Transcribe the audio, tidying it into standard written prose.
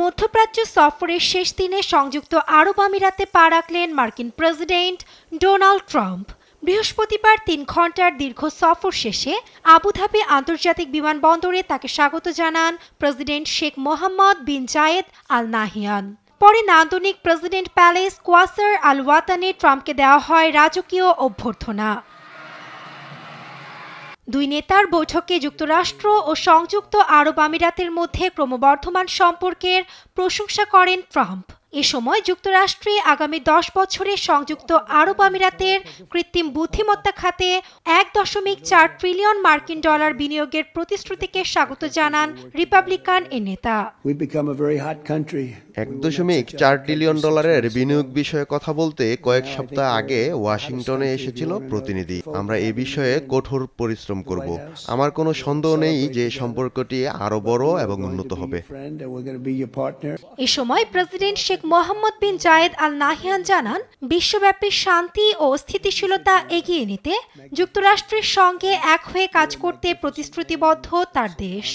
মধ্যপ্রাচ্য সফরের শেষ দিনে সংযুক্ত আরব আমিরাতে পা রাখলেন মার্কিন প্রেসিডেন্ট ডোনাল্ড ট্রাম্প। বৃহস্পতিবার ৩ ঘণ্টার দীর্ঘ সফর শেষে আবুধাবি আন্তর্জাতিক বিমানবন্দরে তাকে স্বাগত জানান প্রেসিডেন্ট শেখ মোহাম্মদ বিন জায়েদ আল নাহিয়ান। পরে নান্দনিক প্রেসিডেন্ট প্যালেস কোয়াসার আল ওয়াতানে ট্রাম্পকে দেওয়া হয় রাজকীয় অভ্যর্থনা। দুই নেতার বৈঠকে যুক্তরাষ্ট্র ও সংযুক্ত আরব আমিরাতের মধ্যে ক্রমবর্ধমান সম্পর্কের প্রশংসা করেন ট্রাম্প। এ সময় যুক্তরাষ্ট্রে আগামী 10 বছরে সংযুক্ত আরব আমিরাতের কৃত্রিম বুদ্ধিমত্তা খাতে $1.4 ট্রিলিয়ন মার্কিন ডলার বিনিয়োগের প্রতিশ্রুতিকে স্বাগত জানান রিপাবলিকান এ নেতা। $1.4 ট্রিলিয়ন ডলারের বিনিয়োগ বিষয়ে কথা বলতে কয়েক সপ্তাহ আগে ওয়াশিংটনে এসেছিল প্রতিনিধি। আমরা এ বিষয়ে কঠোর পরিশ্রম করব। আমার কোনো সন্দেহ নেই যে সম্পর্কটি আরো বড় এবং উন্নত হবে। এ সময় প্রেসিডেন্ট শেখ মোহাম্মদ বিন জায়েদ আল নাহিয়ান জানান, বিশ্বব্যাপী শান্তি ও স্থিতিশীলতা এগিয়ে নিতে যুক্তরাষ্ট্রের সঙ্গে এক হয়ে কাজ করতে প্রতিশ্রুতিবদ্ধ তার দেশ।